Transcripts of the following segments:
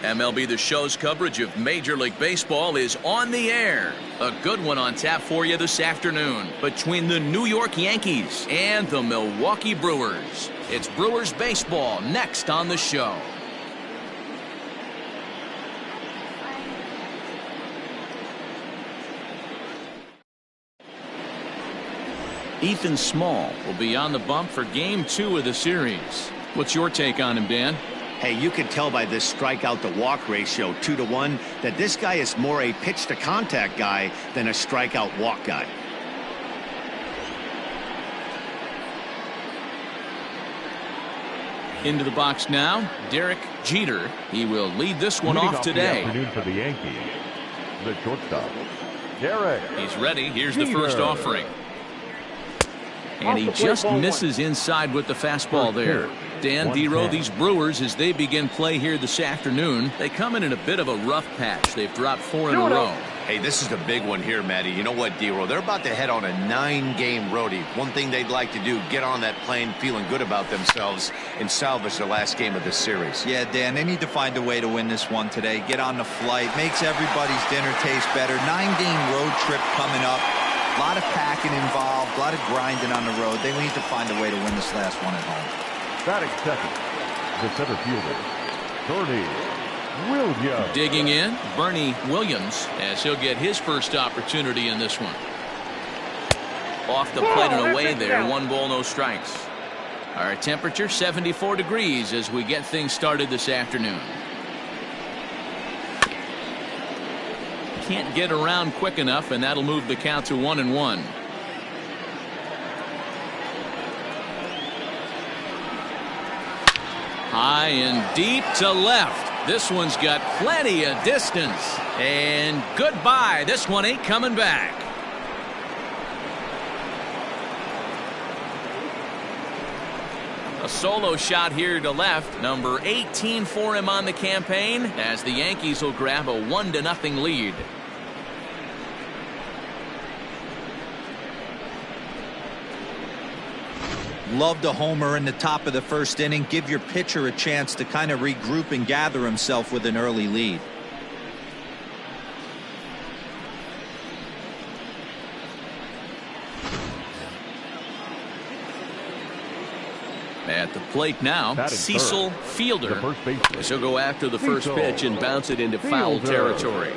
MLB The Show's coverage of Major League Baseball is on the air. A good one on tap for you this afternoon between the New York Yankees and the Milwaukee Brewers. It's Brewers baseball next on the show. Ethan Small will be on the bump for Game 2 of the series. What's your take on him, Dan? Hey, you can tell by this strikeout to walk ratio 2-to-1 that this guy is more a pitch to contact guy than a strikeout walk guy. Into the box now, Derek Jeter. He will lead this one off today. Afternoon for the Yankees, the shortstop, Derek. He's ready. Here's the first offering. And he just misses inside with the fastball there. Dan Dero, these Brewers, as they begin play here this afternoon, they come in a bit of a rough patch. They've dropped 4 in a row. Hey, this is the big one here, Matty. You know what, Dero? They're about to head on a 9-game roadie. One thing they'd like to do, get on that plane feeling good about themselves and salvage the last game of this series. Yeah, Dan, they need to find a way to win this one today. Get on the flight. Makes everybody's dinner taste better. 9-game road trip coming up. A lot of packing involved, a lot of grinding on the road. They need to find a way to win this last one at home. Batting second, the center fielder, Bernie Williams. Digging in, Bernie Williams, as he'll get his first opportunity in this one. Off the plate and away there, 1 ball, no strikes. Our temperature 74 degrees as we get things started this afternoon. Can't get around quick enough, and that'll move the count to 1-1. High and deep to left. This one's got plenty of distance. And goodbye. This one ain't coming back. A solo shot here to left. Number 18 for him on the campaign, as the Yankees will grab a 1-0 lead. Loved a homer in the top of the first inning. Give your pitcher a chance to kind of regroup and gather himself with an early lead. At the plate now, Cecil Fielder. He'll go after the first pitch and bounce it into foul territory.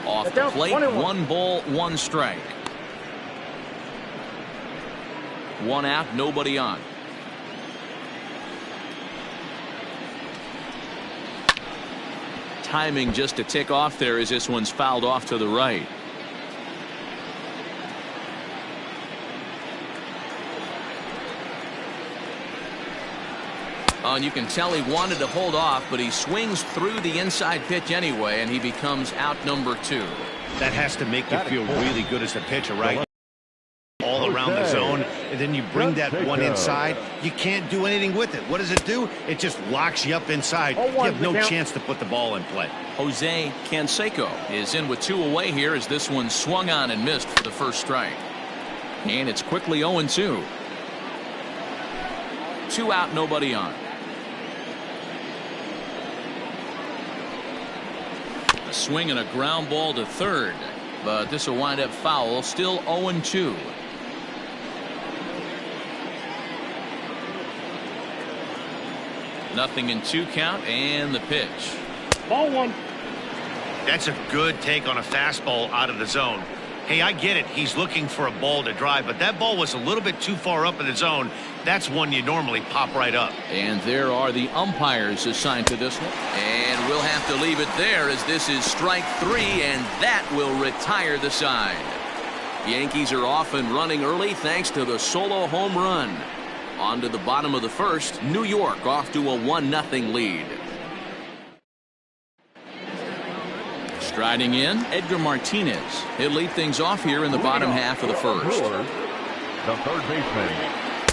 Off the plate, 1 ball, 1 strike. 1 out, nobody on. Timing just to tick off there as this one's fouled off to the right. And you can tell he wanted to hold off, but he swings through the inside pitch anyway, and he becomes out number 2. That has to make you feel really good as a pitcher, right? All around the zone, and then you bring that one inside. You can't do anything with it. What does it do? It just locks you up inside. You have no chance to put the ball in play. Jose Canseco is in with 2 away here as this one swung on and missed for the first strike. And it's quickly 0-2. 2 out, nobody on. A swing and a ground ball to third, but this will wind up foul. Still 0-2. Nothing in 2 count, and the pitch. Ball 1. That's a good take on a fastball out of the zone. Hey, I get it. He's looking for a ball to drive, but that ball was a little bit too far up in the zone. That's one you normally pop right up. And there are the umpires assigned to this one. And we'll have to leave it there as this is strike 3, and that will retire the side. Yankees are off and running early thanks to the solo home run. On to the bottom of the first. New York off to a 1-0 lead. Striding in, Edgar Martinez. He'll lead things off here in the bottom half of the first. The third baseman,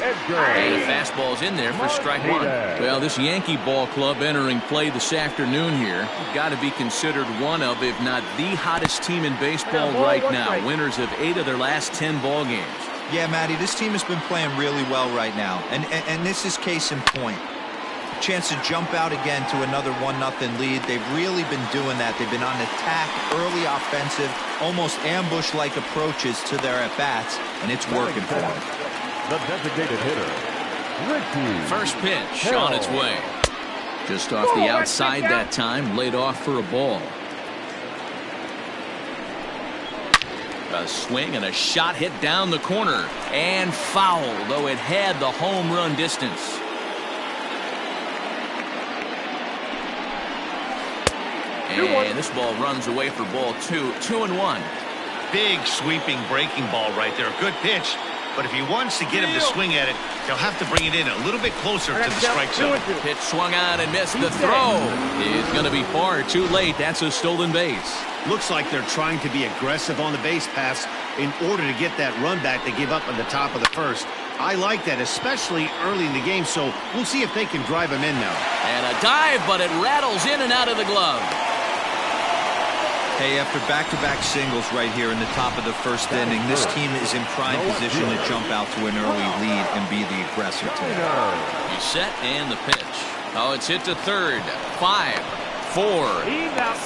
And the fastball's in there for strike one. Well, this Yankee ball club entering play this afternoon here got to be considered one of, if not the hottest team in baseball right now. Winners of 8 of their last 10 ball games. Yeah, Matty, this team has been playing really well right now, and this is case in point. Chance to jump out again to another 1-0 lead. They've really been doing that. They've been on attack, early offensive, almost ambush-like approaches to their at-bats, and it's working for them. The designated hitter, Ricky. First pitch on its way. Just off the outside that time, laid off for a ball. A swing and a shot hit down the corner and foul, though it had the home run distance. And this ball runs away for ball 2. 2-1. Big sweeping breaking ball right there. Good pitch. But if he wants to get him to swing at it, he'll have to bring it in a little bit closer to the strike zone. Pitch swung on and missed. The throw is going to be far too late. That's a stolen base. Looks like they're trying to be aggressive on the base pass in order to get that run back they gave up at the top of the first. I like that, especially early in the game, so we'll see if they can drive him in now. And a dive, but it rattles in and out of the glove. Hey, after back-to-back singles right here in the top of the first inning, this team is in prime position to jump out to an early lead and be the aggressor today. He's set and the pitch. Oh, it's hit to third. 5, 4,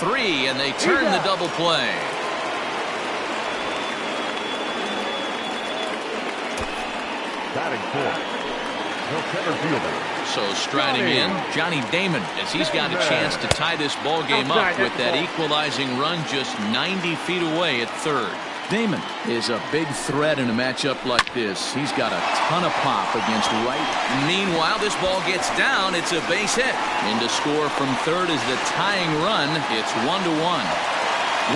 3, and they turn the double play. Batting fourth, the center fielder. So striding in, Johnny Damon, as he's got a chance to tie this ball game up with that equalizing run just 90 feet away at third. Damon is a big threat in a matchup like this. He's got a ton of pop against right. Meanwhile, this ball gets down. It's a base hit. In to score from third is the tying run. It's 1-1.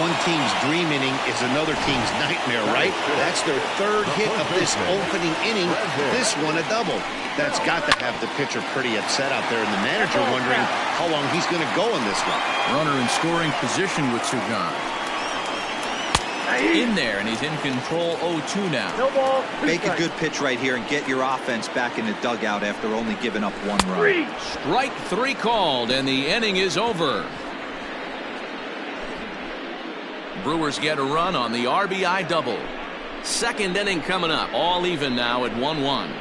One team's dream inning is another team's nightmare, right? That's their third hit of this opening inning. This one a double. That's got to have the pitcher pretty upset out there, and the manager wondering how long he's going to go in this one. Runner in scoring position with Sugan. In there, and he's in control. 0-2 now. No ball. Make a good pitch right here and get your offense back in the dugout after only giving up 1 run. Strike 3 called, and the inning is over. Brewers get a run on the RBI double. Second inning coming up. All even now at 1-1.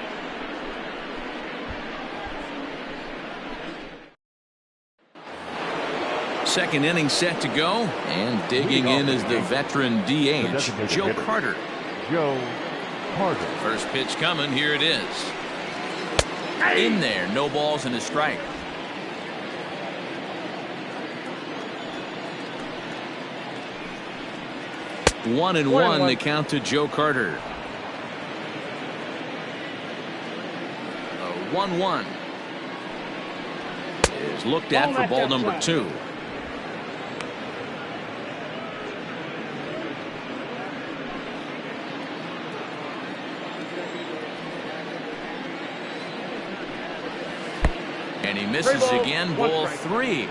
Second inning set to go, and digging in is the veteran DH, Joe Carter. Joe Carter. First pitch coming. Here it is. In there. No balls and a strike. One and one, the count to Joe Carter. 1-1 is looked at for ball number 2. And he misses again. Ball 3.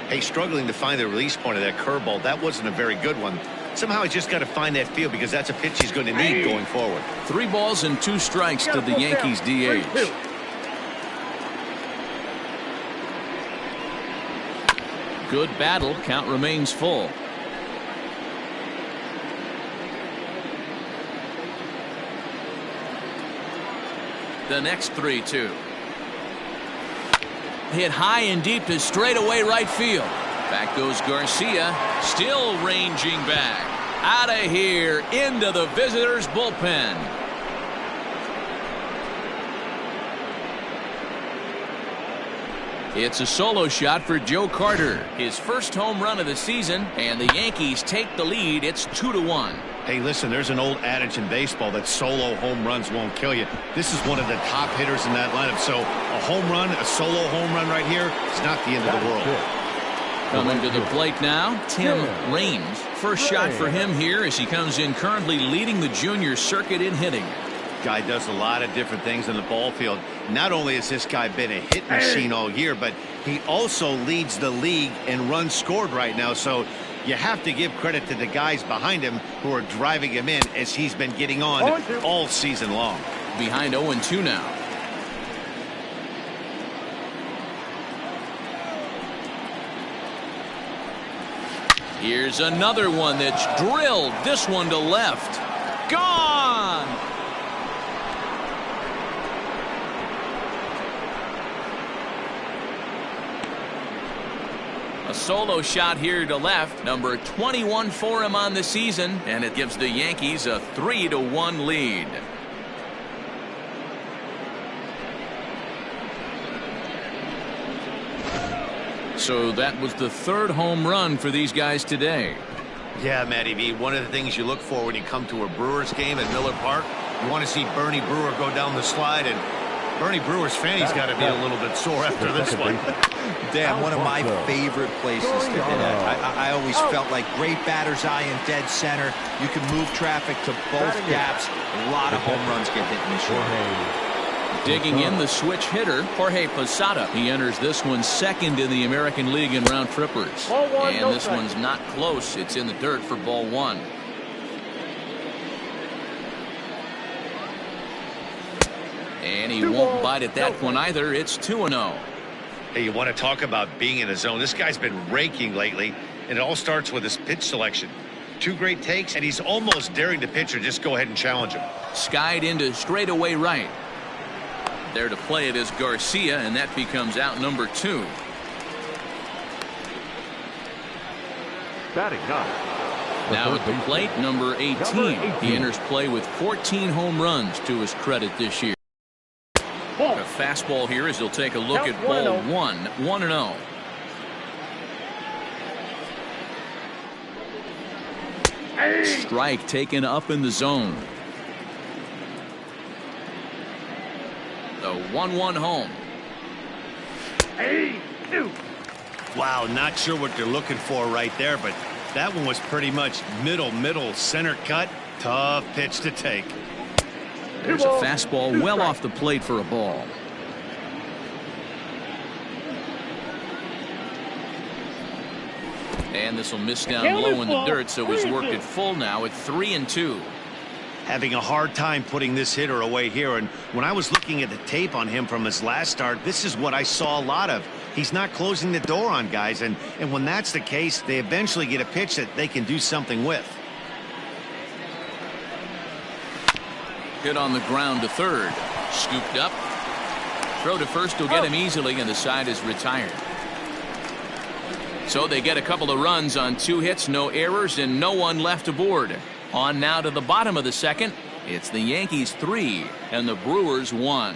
Hey, struggling to find the release point of that curveball. That wasn't a very good one. Somehow he's just got to find that feel, because that's a pitch he's going to need going forward. 3 balls and 2 strikes to the Yankees DH. Good battle. Count remains full. The next 3-2. Hit high and deep to straightaway right field. Back goes Garcia, still ranging back. Out of here, into the visitors' bullpen. It's a solo shot for Joe Carter. His first home run of the season, and the Yankees take the lead. It's 2-1. Hey, listen, there's an old adage in baseball that solo home runs won't kill you. This is one of the top hitters in that lineup. So a home run, a solo home run right here, it's not the end of the world. Coming to the plate now, Tim Raines. First shot for him here as he comes in, currently leading the junior circuit in hitting. Guy does a lot of different things in the ball field. Not only has this guy been a hit machine all year, but he also leads the league in runs scored right now. So you have to give credit to the guys behind him who are driving him in as he's been getting on all season long. behind 0-2 now. Here's another one that's drilled. This one to left. Gone! A solo shot here to left. Number 21 for him on the season, and it gives the Yankees a 3-1 lead. So that was the third home run for these guys today. Yeah, Matty V, one of the things you look for when you come to a Brewers game at Miller Park, you want to see Bernie Brewer go down the slide, and Bernie Brewer's fan, he's got to be a little bit sore after this one. Dan, one of my favorite places to hit at. I always felt like great batter's eye in dead center. You can move traffic to both gaps. A lot of home runs get hit in this one. Digging in, the switch hitter, Jorge Posada. He enters this one second in the American League in round trippers. And this one's not close. It's in the dirt for ball one. And he won't bite at that one either. It's 2-0. Hey, you want to talk about being in the zone? This guy's been raking lately, and it all starts with his pitch selection. Two great takes, and he's almost daring the pitcher just go ahead and challenge him. Skied into straightaway right. There to play it is Garcia, and that becomes out number 2. Batting up. Now at the plate, number 18. He enters play with 14 home runs to his credit this year. A fastball here as he'll take a look at ball 1. 1-0. Strike taken up in the zone. The 1-1 home. Wow, not sure what they're looking for right there, but that one was pretty much middle center cut. Tough pitch to take. There's a fastball well off the plate for a ball. And this will miss down low in the dirt, so he's worked it full now at 3-2. Having a hard time putting this hitter away here, and when I was looking at the tape on him from his last start, this is what I saw a lot of. He's not closing the door on guys, and when that's the case, they eventually get a pitch that they can do something with. Hit on the ground to third. Scooped up. Throw to first will get him easily, and the side is retired. So they get a couple of runs on 2 hits, no errors, and no one left aboard. On now to the bottom of the second. It's the Yankees 3 and the Brewers 1.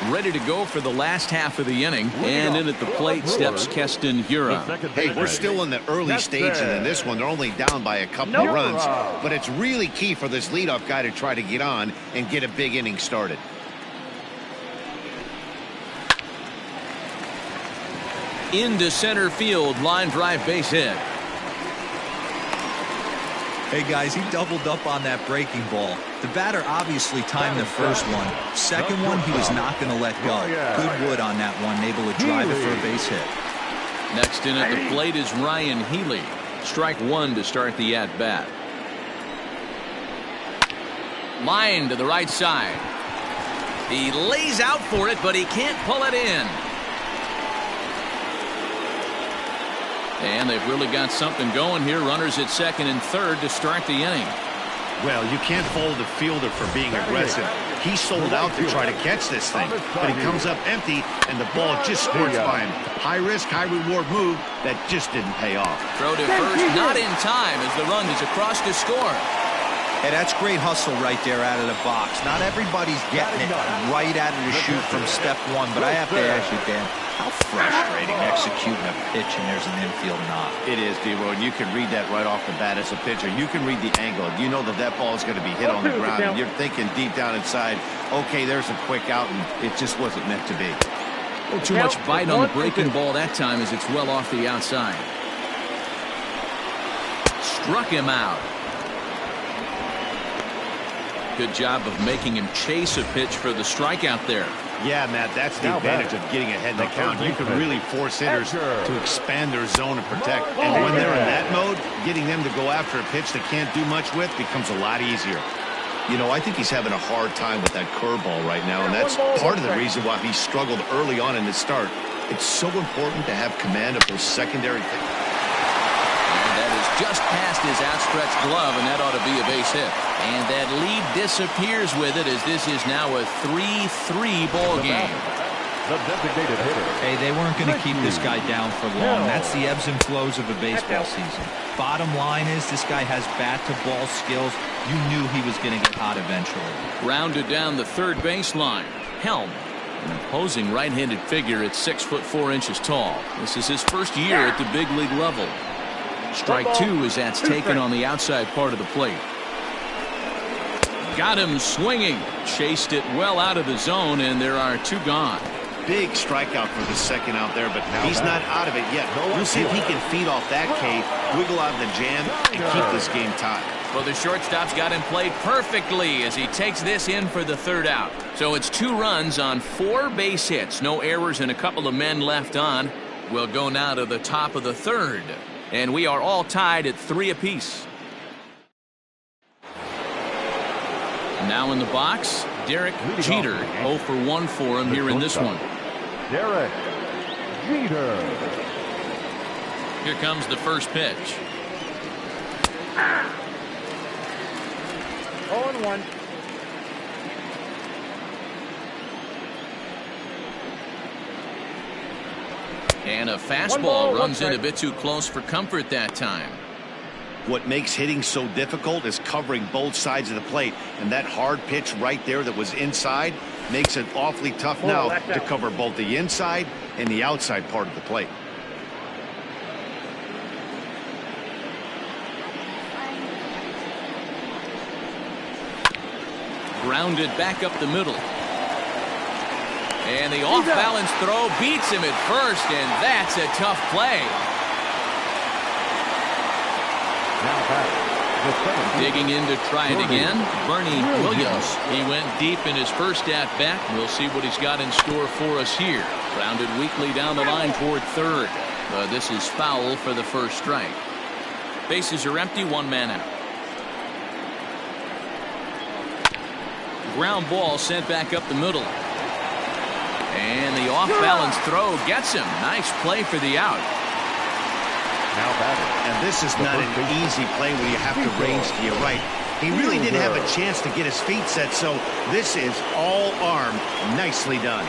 Ready to go for the last half of the inning, and in at the plate steps Keston Hiura. Hey, we're still in the early stages in this one. They're only down by a couple of runs, but it's really key for this leadoff guy to try to get on and get a big inning started. Into center field, line drive, base hit. Hey guys, he doubled up on that breaking ball. The batter obviously timed the first one. Second one, he was not going to let go. Good wood on that one, able to drive it for a base hit. Next in at the plate is Ryan Healy. Strike 1 to start the at bat. Line to the right side. He lays out for it, but he can't pull it in. And they've really got something going here. Runners at second and third to start the inning. Well, you can't fault the fielder for being aggressive. He sold out to try to catch this thing, but he comes up empty, and the ball just squirts by him. High risk, high reward move that just didn't pay off. Throw to first, not in time as the run is across to score. Hey, that's great hustle right there out of the box. Not everybody's getting it right out of the chute from step one, but I have to ask you, Dan, how frustrating executing a pitch and there's an infield knock. It is, D-Roy, and you can read that right off the bat as a pitcher. You can read the angle. You know that that ball is going to be hit on the ground, and you're thinking deep down inside, okay, there's a quick out, and it just wasn't meant to be. Too much bite on the breaking ball that time as it's well off the outside. Struck him out. Good job of making him chase a pitch for the strikeout there. Yeah, Matt, that's the advantage of getting ahead in the count. You can really force hitters to expand their zone and protect. And when they're in that mode, getting them to go after a pitch they can't do much with becomes a lot easier. You know, I think he's having a hard time with that curveball right now, and that's part of the reason why he struggled early on in his start. It's so important to have command of those secondary things. And that is just past his outstretched glove, and that ought to be a base hit. And that lead disappears with it, as this is now a 3-3 ball game. The designated hitter. Hey, they weren't going to keep this guy down for long. That's the ebbs and flows of a baseball season. Bottom line is this guy has bat-to-ball skills. You knew he was going to get hot eventually. Rounded down the third baseline. Helm, an imposing right-handed figure at 6'4" tall. This is his first year at the big league level. Strike two as that's taken on the outside part of the plate. Got him swinging. Chased it well out of the zone, and there are two gone. Big strikeout for the second out there, but he's not out of it yet. We'll see if he can feed off that K, wiggle out of the jam, and keep this game tied. Well, the shortstop's got him played perfectly as he takes this in for the third out. So it's 2 runs on 4 base hits. No errors and a couple of men left on. We'll go now to the top of the third. And we are all tied at 3 apiece. Now in the box, Derek Jeter. 0 for 1 for him here in this one. Derek Jeter. Here comes the first pitch. 0-1. And a fastball runs in a bit too close for comfort that time. What makes hitting so difficult is covering both sides of the plate, and that hard pitch right there that was inside makes it awfully tough now to cover both the inside and the outside part of the plate. Grounded back up the middle. And the off-balance throw beats him at first, and that's a tough play. Digging in to try it again, Bernie Williams. He went deep in his first at-bat. We'll see what he's got in store for us here. Grounded weakly down the line toward third. This is foul for the first strike. Bases are empty, 1 man out. Ground ball sent back up the middle. And the off-balance throw gets him. Nice play for the out. Now batting. And this is not an easy play when you have to range to your right. He really didn't have a chance to get his feet set, so this is all arm. Nicely done.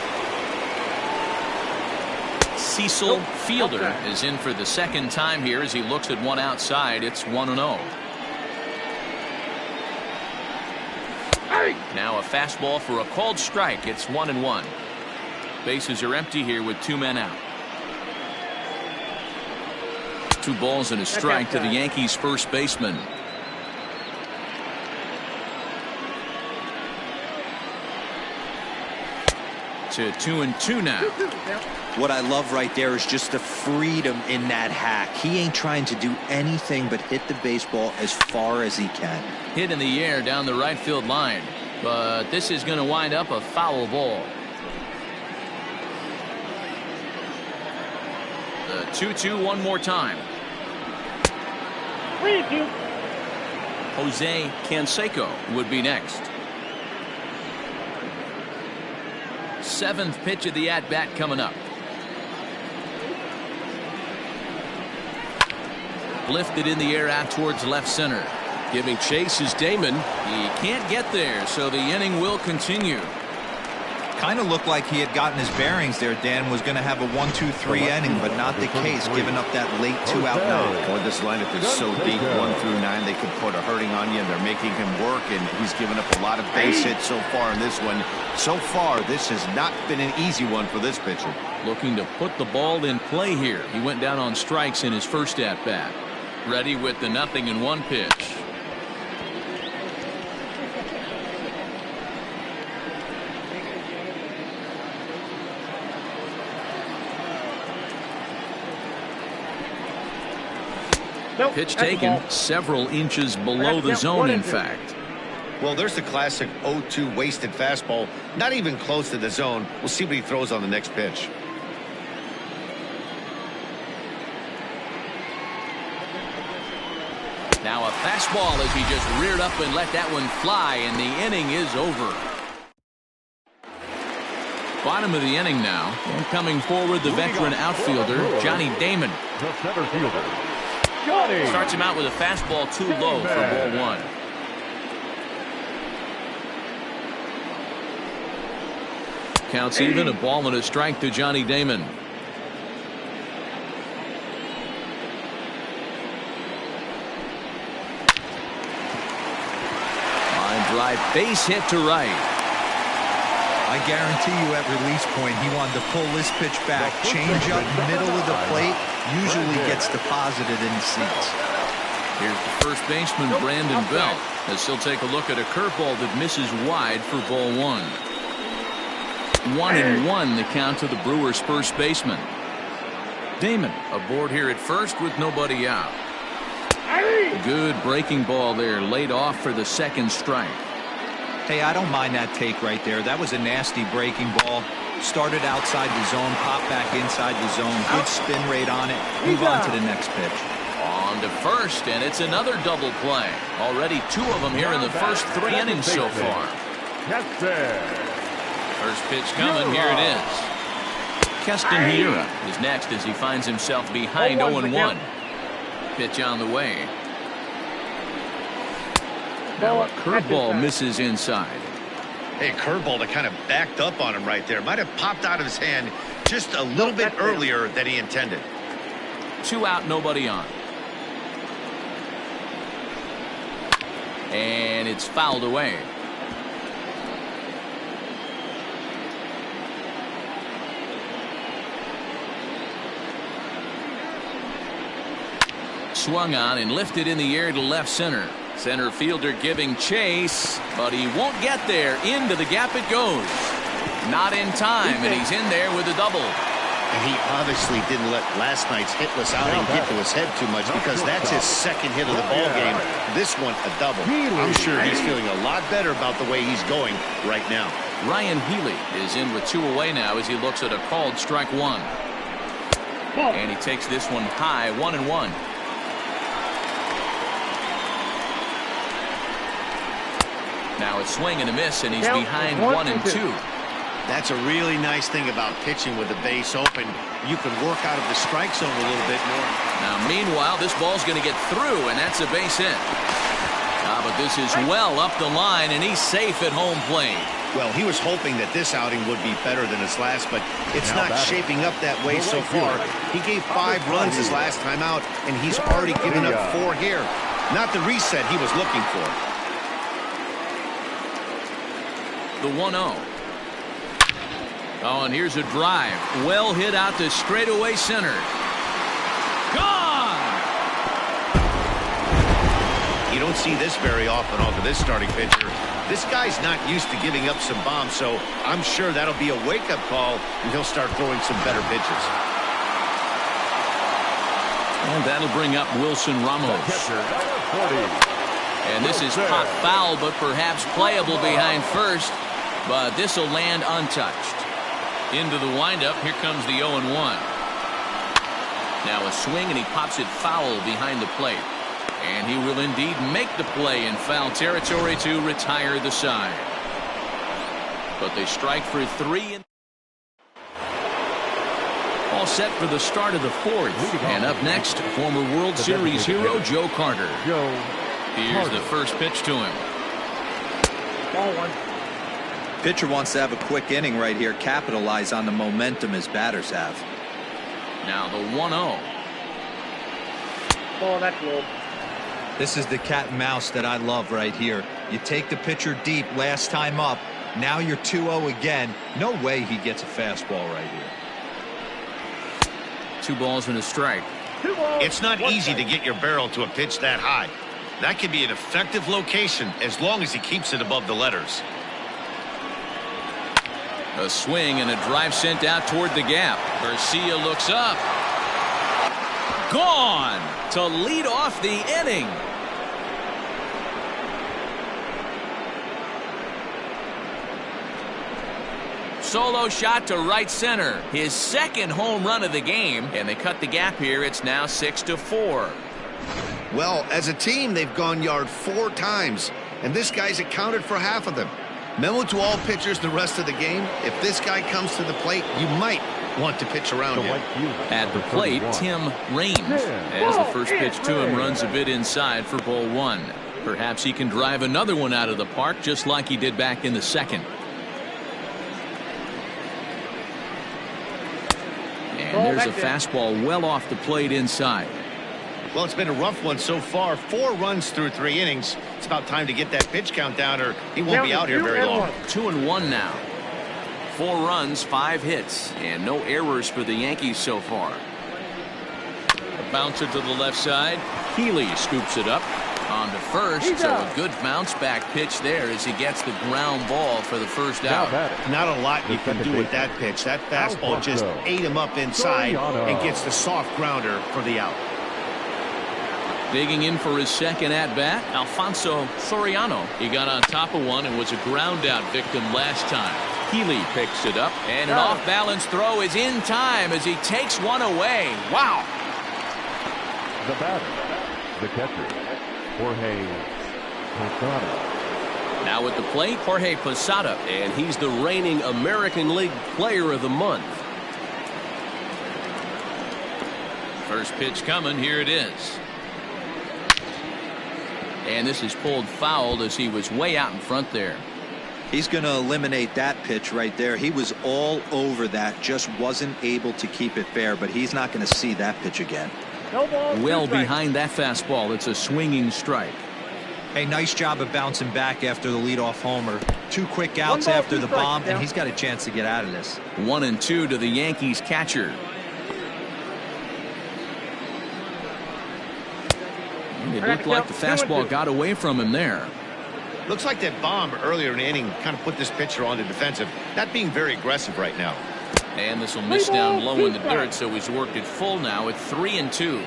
Cecil Fielder is in for the second time here as he looks at one outside. It's 1-0. Now a fastball for a called strike. It's 1-1. Bases are empty here with 2 men out. 2 balls and a strike to the Yankees first baseman. To 2-2 now. What I love right there is just the freedom in that hack. He ain't trying to do anything but hit the baseball as far as he can. Hit in the air down the right field line, but this is going to wind up a foul ball. The 2-2 one more time. 3-2. Jose Canseco would be next. 7th pitch of the at-bat coming up. Lifted in the air out towards left center. Giving chase is Damon. He can't get there, so the inning will continue. Kind of looked like he had gotten his bearings there. Dan was going to have a 1-2-3 inning, but not the case, giving up that late 2-out knock. Boy, this lineup is so deep, 1 through 9. They could put a hurting on you, and they're making him work, and he's given up a lot of base hits so far in this one. So far, this has not been an easy one for this pitcher. Looking to put the ball in play here. He went down on strikes in his first at-bat. Ready with the 0-1 pitch. Pitch taken several inches below the zone, in fact. Well, there's the classic 0-2 wasted fastball, not even close to the zone. We'll see what he throws on the next pitch. Now a fastball as he just reared up and let that one fly, and the inning is over. Bottom of the inning now. And coming forward, the veteran outfielder, Johnny Damon. The center fielder, Johnny. Starts him out with a fastball too low for ball one. Counts even, a ball and a strike to Johnny Damon. Line drive, base hit to right. I guarantee you at release point he wanted to pull this pitch back. Change up middle of the plate usually gets deposited in the seats. Here's the first baseman, Brandon Belt, as he'll take a look at a curveball that misses wide for ball one. 1-1 the count to the Brewers' first baseman. Damon aboard here at first with nobody out. Good breaking ball there, laid off for the second strike. Hey, I don't mind that take right there. That was a nasty breaking ball. Started outside the zone, popped back inside the zone. Good spin rate on it. Move on to the next pitch. On to first, and it's another double play. Already 2 of them here in the first 3 innings so far. First pitch coming, here it is. Keston Hiura is next as he finds himself behind 0-1. Pitch on the way. Now a curveball misses inside. Hey, curveball that kind of backed up on him right there. Might have popped out of his hand just a little bit earlier than he intended. 2 out, nobody on. And it's fouled away. Swung on and lifted in the air to left center. Center fielder giving chase, but he won't get there. Into the gap it goes. Not in time, and he's in there with a double. And he obviously didn't let last night's hitless outing get to his head too much, because that's his second hit of the ball game. This one a double. I'm sure he's feeling a lot better about the way he's going right now. Ryan Healy is in with 2 away now as he looks at a called strike 1. And he takes this one high, 1-1. Now a swing and a miss, and he's behind 1-2. That's a really nice thing about pitching with the base open. You can work out of the strike zone a little bit more. Now, meanwhile, this ball's going to get through, and that's a base hit. But this is well up the line, and he's safe at home plate. Well, he was hoping that this outing would be better than his last, but it's not shaping up that way so far. He gave 5 runs his last time out, and he's already given up 4 here. Not the reset he was looking for. The 1-0. Oh, and here's a drive. Well hit out to straightaway center. Gone! You don't see this very often off of this starting pitcher. This guy's not used to giving up some bombs, so I'm sure that'll be a wake-up call, and he'll start throwing some better pitches. And that'll bring up Wilson Ramos. And this is pop foul, but perhaps playable behind first. But this will land untouched. Into the windup, here comes the 0-1. Now a swing, and he pops it foul behind the plate. And he will indeed make the play in foul territory to retire the side. But they strike for 3. All set for the start of the 4th. And up next, former World Series hero Joe Carter. Here's the first pitch to him. Ball 1. Pitcher wants to have a quick inning right here, capitalize on the momentum his batters have. Now the 1-0. Ball, that's low. This is the cat and mouse that I love right here. You take the pitcher deep last time up. Now you're 2-0 again. No way he gets a fastball right here. 2 balls and a strike. It's not easy to get your barrel to a pitch that high. That can be an effective location as long as he keeps it above the letters. A swing and a drive sent out toward the gap. Garcia looks up. Gone to lead off the inning. solo shot to right center. His second home run of the game, and they cut the gap here. It's now 6-4. Well, as a team, they've gone yard 4 times, and this guy's accounted for half of them. Memo to all pitchers the rest of the game. If this guy comes to the plate, you might want to pitch around him. At the plate, Tim Raines, as the first pitch to him runs a bit inside for ball 1. Perhaps he can drive another one out of the park just like he did back in the second. And there's a fastball well off the plate inside. Well, it's been a rough one so far. 4 runs through 3 innings. It's about time to get that pitch count down or he won't be out here very long. 2-1 now. 4 runs, 5 hits, and no errors for the Yankees so far. A bouncer to the left side. Healy scoops it up on to first, so a good bounce back pitch there as he gets the ground ball for the first out. Not a lot you can do with that pitch. That fastball just ate him up inside and gets the soft grounder for the out. Digging in for his second at-bat, Alfonso Soriano. He got on top of one and was a ground-out victim last time. Healy picks it up, and an off-balance throw is in time as he takes one away. Wow! The batter, the catcher, Jorge Posada. Now at the plate, Jorge Posada, and he's the reigning American League Player of the Month. First pitch coming, here it is. And this is pulled foul as he was way out in front there. He's going to eliminate that pitch right there. He was all over that, just wasn't able to keep it fair, but he's not going to see that pitch again. Well behind that fastball, it's a swinging strike. Hey, nice job of bouncing back after the leadoff homer. 2 quick outs after the bomb, and he's got a chance to get out of this. 1-2 to the Yankees catcher. It looked like the fastball got away from him there. Looks like that bomb earlier in the inning kind of put this pitcher on the defensive. Not being very aggressive right now. And this will miss down low in the dirt, so he's worked it full now at 3-2.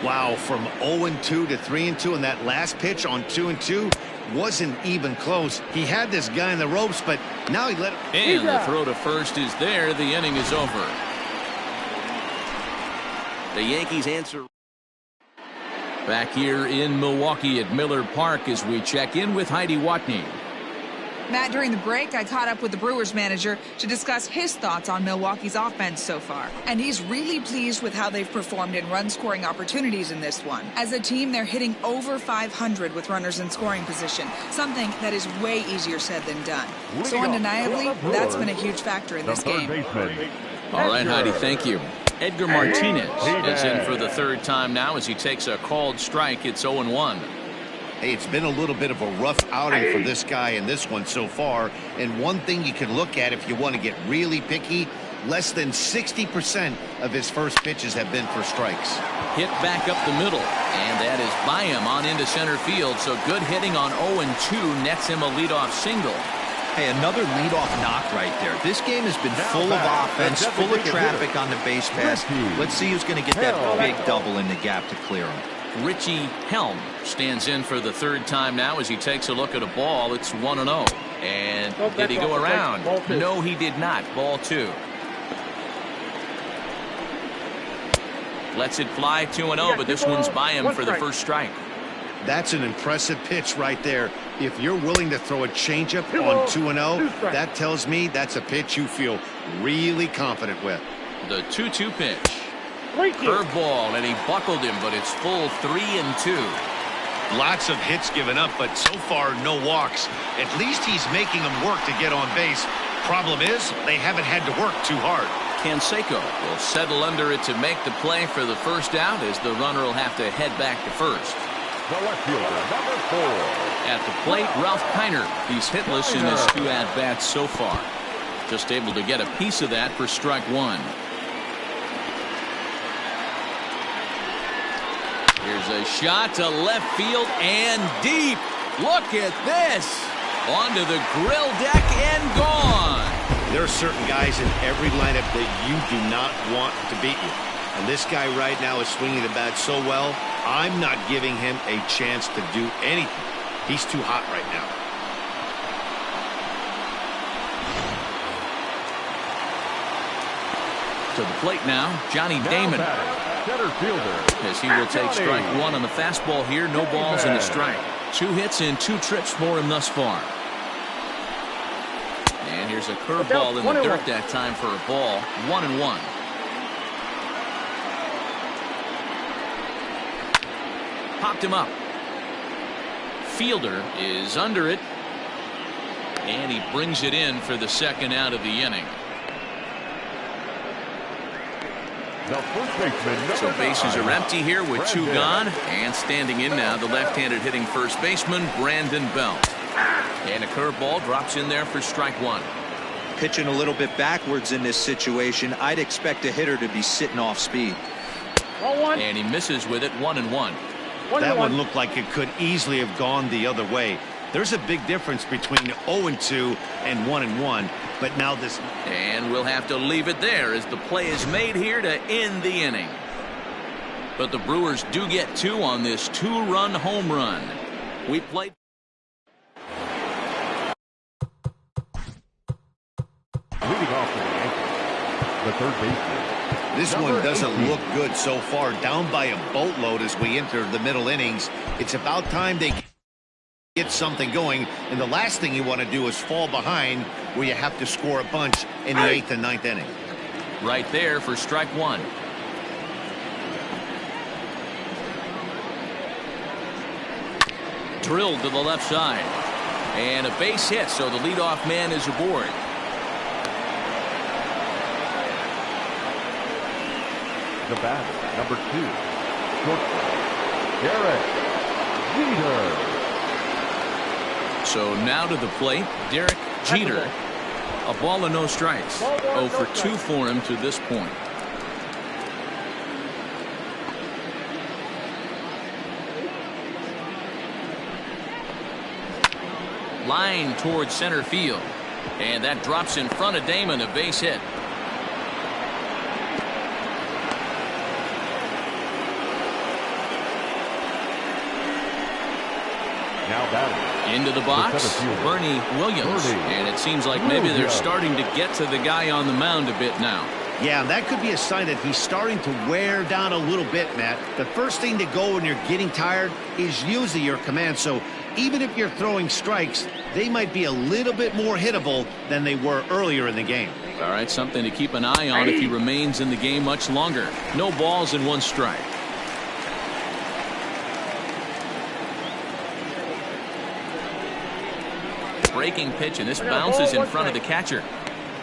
Wow, from 0-2 to 3-2, and that last pitch on 2-2 wasn't even close. He had this guy in the ropes, but now he let him. And the throw to first is there. The inning is over. The Yankees answer. Back here in Milwaukee at Miller Park as we check in with Heidi Watney. Matt, during the break, I caught up with the Brewers manager to discuss his thoughts on Milwaukee's offense so far. And he's really pleased with how they've performed in run-scoring opportunities in this one. As a team, they're hitting over 500 with runners in scoring position, something that is way easier said than done. So undeniably, that's been a huge factor in this game. All right, Heidi, thank you. Edgar Martinez is in for the 3rd time now as he takes a called strike. It's 0-1. Hey, it's been a little bit of a rough outing for this guy in this one so far. And one thing you can look at if you want to get really picky, less than 60% of his first pitches have been for strikes. Hit back up the middle, and that is by him on into center field. So good hitting on 0-2 nets him a leadoff single. Hey, another leadoff knock right there. This game has been full of offense, full of traffic on the base pass. Let's see who's going to get that big double in the gap to clear him. Richie Helm stands in for the 3rd time now as he takes a look at a ball. It's 1-0. And did he go around? No, he did not. Ball 2. Lets it fly 2-0, but this one's by him for the first strike. That's an impressive pitch right there. If you're willing to throw a changeup on 2-0, that tells me that's a pitch you feel really confident with. The 2-2 pitch. Curveball, and he buckled him, but it's full 3-2. Lots of hits given up, but so far no walks. At least he's making them work to get on base. Problem is, they haven't had to work too hard. Canseco will settle under it to make the play for the first out as the runner will have to head back to first. The left fielder, number 4. At the plate, Ralph Kiner. He's hitless in his 2 at-bats so far. Just able to get a piece of that for strike 1. Here's a shot to left field and deep. Look at this. Onto the grill deck and gone. There are certain guys in every lineup that you do not want to beat you. And this guy right now is swinging the bat so well, I'm not giving him a chance to do anything. He's too hot right now. To the plate now, Johnny Damon. Center fielder. As he will take strike one on the fastball here. No balls in the strike. 2 hits and 2 trips for him thus far. And here's a curveball in the dirt that time for a ball. 1-1. Popped him up. Fielder is under it. And he brings it in for the second out of the inning. The first baseman, So bases are empty here with 2 gone. And standing in now, the left-handed hitting first baseman, Brandon Belt. And a curveball drops in there for strike 1. Pitching a little bit backwards in this situation. I'd expect a hitter to be sitting off speed. And he misses with it. 1-1. That one looked like it could easily have gone the other way. There's a big difference between 0-2 and 1-1. But now this. And we'll have to leave it there as the play is made here to end the inning. But the Brewers do get 2 on this 2-run home run. We played. leading off for the Yankees, the third baseman. This one doesn't look good so far. Down by a boatload as we enter the middle innings. It's about time they get something going, and the last thing you want to do is fall behind where you have to score a bunch in the 8th and 9th inning. Right there for strike 1. Drilled to the left side. And a base hit, so the leadoff man is aboard. The batter, number 2, shortstop, Derek Jeter. So now to the plate, Derek Jeter. A ball and no strikes. 0 for 2 for him to this point. Line towards center field. And that drops in front of Damon, a base hit. Now batting. Into the box, Bernie Williams. And it seems like maybe they're starting to get to the guy on the mound a bit now. Yeah, that could be a sign that he's starting to wear down a little bit, Matt. The first thing to go when you're getting tired is usually your command. So even if you're throwing strikes, they might be a little bit more hittable than they were earlier in the game. All right, something to keep an eye on if he remains in the game much longer. No balls and 1 strike. Breaking pitch, and this bounces in front of the catcher.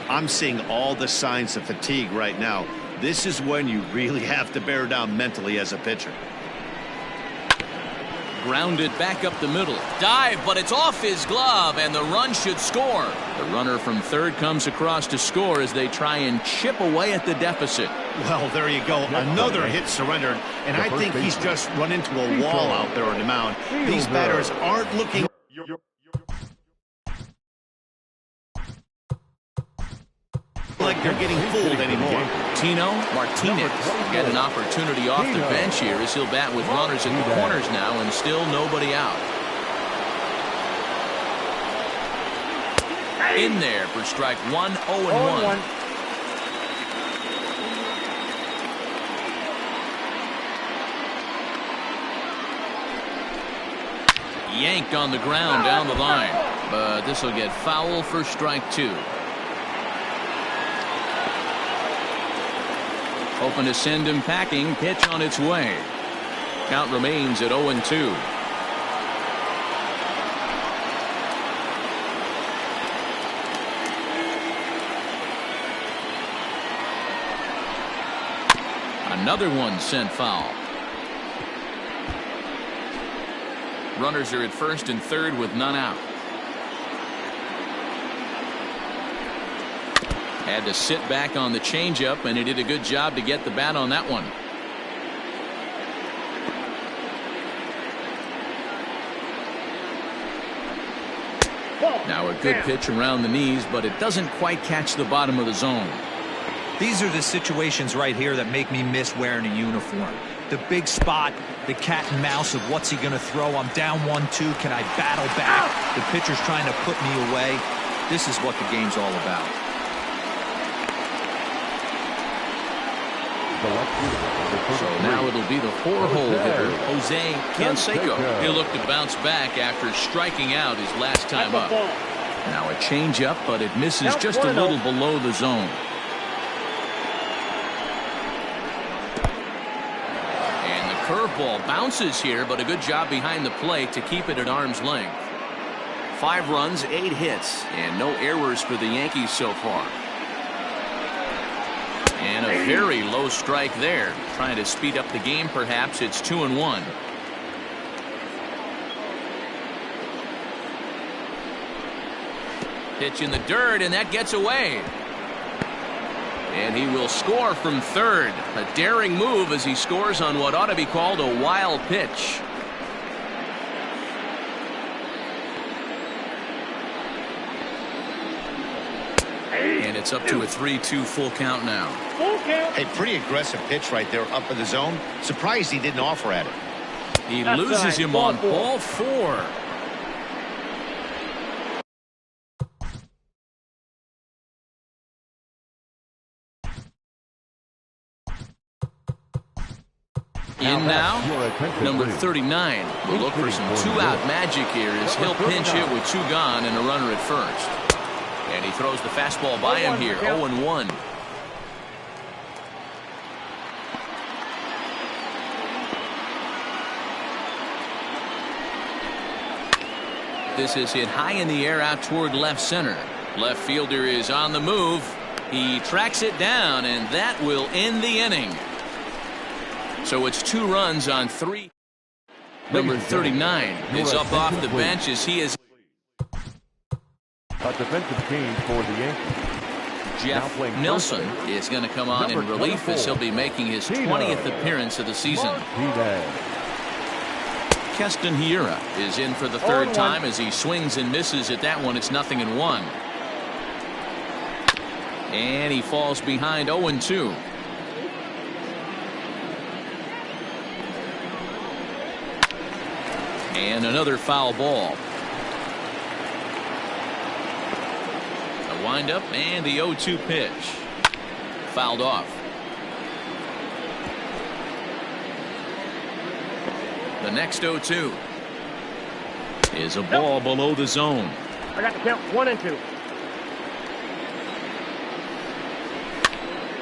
I'm seeing all the signs of fatigue right now. This is when you really have to bear down mentally as a pitcher. Grounded back up the middle. Dive, but it's off his glove, and the run should score. The runner from third comes across to score as they try and chip away at the deficit. Well, there you go. Another hit surrendered, and I think he's just run into a wall out there on the mound. These batters aren't looking like they're getting fooled anymore. Tino Martinez got an opportunity off the bench here as he'll bat with runners in the corners now, and still nobody out. In there for strike 1, 0-1. Yanked on the ground down the line, but this will get foul for strike 2. Hoping to send him packing. Pitch on its way. Count remains at 0-2. Another one sent foul. Runners are at first and third with none out. Had to sit back on the changeup, and he did a good job to get the bat on that one. Now a good pitch around the knees, but it doesn't quite catch the bottom of the zone. These are the situations right here that make me miss wearing a uniform. The big spot, the cat and mouse of what's he going to throw. I'm down 1-2. Can I battle back? The pitcher's trying to put me away. This is what the game's all about. So now it'll be the 4-hole hitter, Jose Canseco. He'll look to bounce back after striking out his last time up. Now a changeup, but it misses just a little below the zone. And the curveball bounces here, but a good job behind the plate to keep it at arm's length. 5 runs, 8 hits, and no errors for the Yankees so far. And a very low strike there. Trying to speed up the game, perhaps. It's 2-1. Pitch in the dirt, and that gets away. And he will score from third. A daring move as he scores on what ought to be called a wild pitch. And it's up to a 3-2 full count now. A pretty aggressive pitch right there up in the zone. Surprised he didn't offer at it. He loses him on ball 4. In now, number 39 will look for some 2-out magic here as he'll pinch hit with 2 gone and a runner at first. And he throws the fastball by him here, 0-1. This is hit high in the air out toward left center. Left fielder is on the move. He tracks it down, and that will end the inning. So it's 2 runs on 3. Number 39 is up off the bench as he is. A defensive change for the Yankees. Jeff Nelson is going to come on in relief as he'll be making his 20th appearance of the season. Keston Hiura is in for the 3rd time as he swings and misses at that one. It's 0-1. And he falls behind 0-2. And another foul ball. A windup and the 0-2 pitch. Fouled off. The next 0-2 is a ball below the zone. I got the count 1 and 2.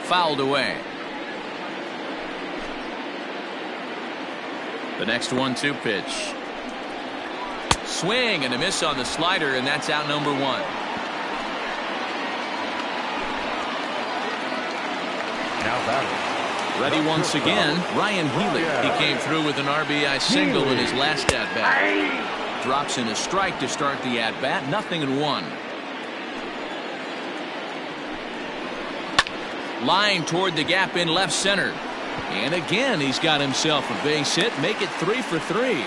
Fouled away. The next 1-2 pitch. Swing and a miss on the slider, and that's out number 1. Now batting. Ready once again, Ryan Healy. He came through with an RBI single in his last at-bat. Drops in a strike to start the at-bat, 0-1. Line toward the gap in left center. And again, he's got himself a base hit. Make it 3 for 3.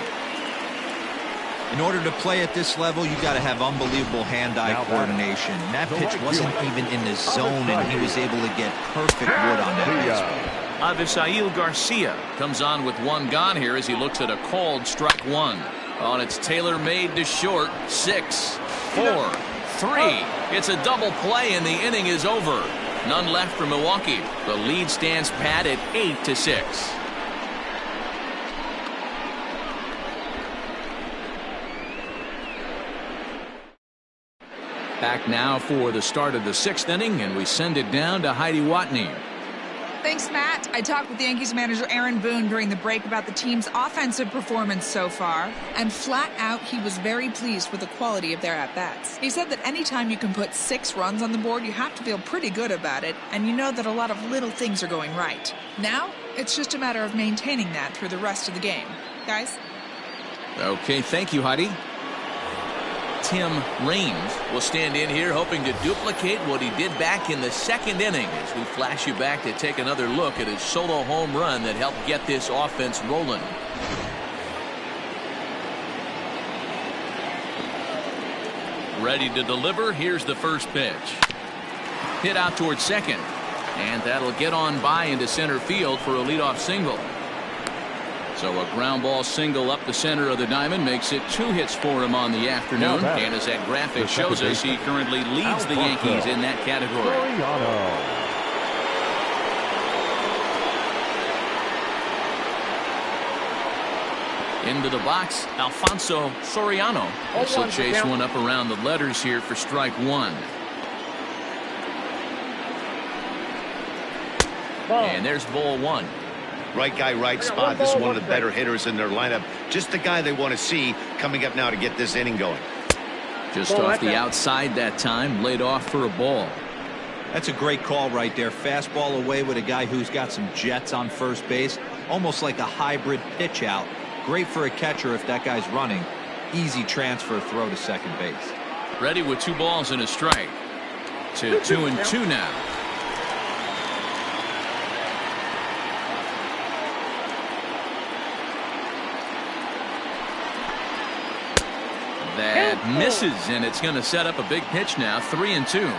In order to play at this level, you got to have unbelievable hand-eye coordination. That pitch wasn't even in the zone, and he was able to get perfect wood on that baseball. Avisail Garcia comes on with 1 gone here as he looks at a called strike 1. On its tailor-made to short. 6, 4, 3. It's a double play, and the inning is over. None left for Milwaukee. The lead stands pat at 8-6. Back now for the start of the 6th inning, and we send it down to Heidi Watney. Thanks, Matt. I talked with Yankees manager Aaron Boone during the break about the team's offensive performance so far, and flat out, he was very pleased with the quality of their at-bats. He said that anytime you can put 6 runs on the board, you have to feel pretty good about it, and you know that a lot of little things are going right. Now, it's just a matter of maintaining that through the rest of the game. Guys? Okay, thank you, Heidi. Tim Raines will stand in here hoping to duplicate what he did back in the 2nd inning as we flash you back to take another look at his solo home run that helped get this offense rolling. Ready to deliver. Here's the first pitch. Hit out towards second, and that'll get on by into center field for a leadoff single. So a ground ball single up the center of the diamond makes it 2 hits for him on the afternoon. And as that graphic shows us, he currently leads the Yankees in that category. Into the box, Alfonso Soriano. This will chase one up around the letters here for strike one. And there's ball one. Right guy, right spot. This is one of the better hitters in their lineup. Just the guy they want to see coming up now to get this inning going. Just off the outside that time, laid off for a ball. That's a great call right there. Fastball away with a guy who's got some jets on first base. Almost like a hybrid pitch out. Great for a catcher if that guy's running. Easy transfer throw to second base. Ready with 2 balls and a strike. To 2-2 now. That misses, and it's going to set up a big pitch now. 3-2.